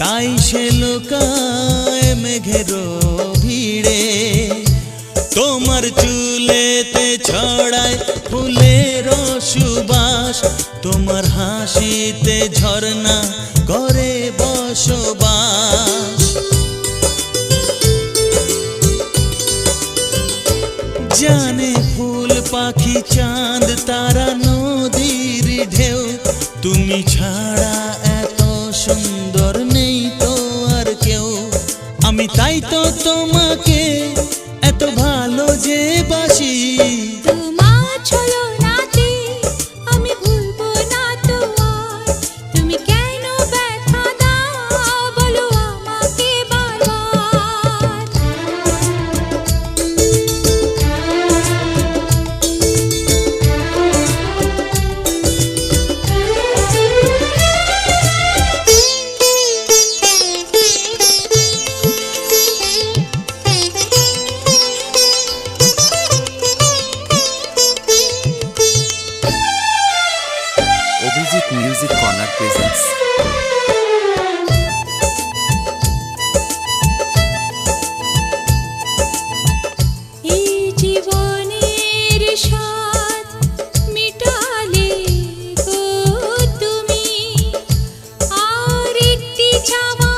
তাই সে লোকায় মেঘের ভিড়ে, তোমার চুলেতে ছড়ায় ফুলের সুবাস, তোমার হাসিতে ঝর্ণা করে বসবাস। জানে ফুল পাখি চাঁদ তারা নদীর ঢেউ, তুমি ছাড়া এত সুন্দর নেই তো আর কেউ। আমি তাই তো তোমাকে এত ভালো যে বাসি। তোমার ছলনাতে আমি ভুলবো না তো আর, তুমি কেন ব্যথা দাও বলো আমাকে বারবার। Abhijit music corner presents. এই জীবনের স্বাদ মিটালে গো তুমি, আর একটি চাওয়া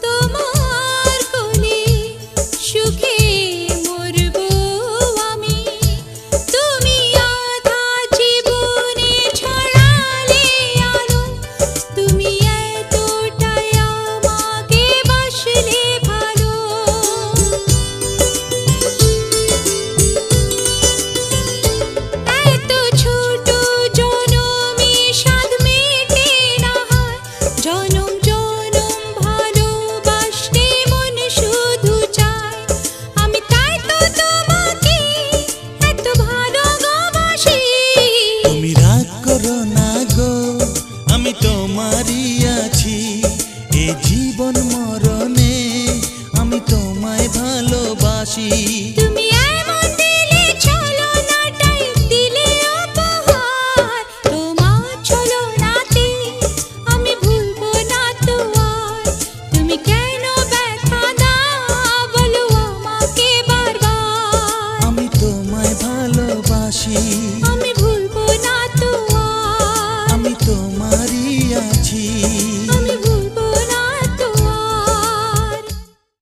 তোমার কোলে সুখে মরবো আমি। তুমি আধা জীবনে ছড়ালে আলো, তুমি এতটাই আমাকে বাসলে ভালো। এত ছোট জনমে স্বাদ মেটে না হয়, জনম জনম ভালোবাসতে মন শুধু চায়। আমি তাই তো তোমাকে এত ভালোবাসি। তুমি রাগ করো না গো, আমি তোমারই আছি। এ জীবন মরণে আমি তোমায় ভালোবাসি।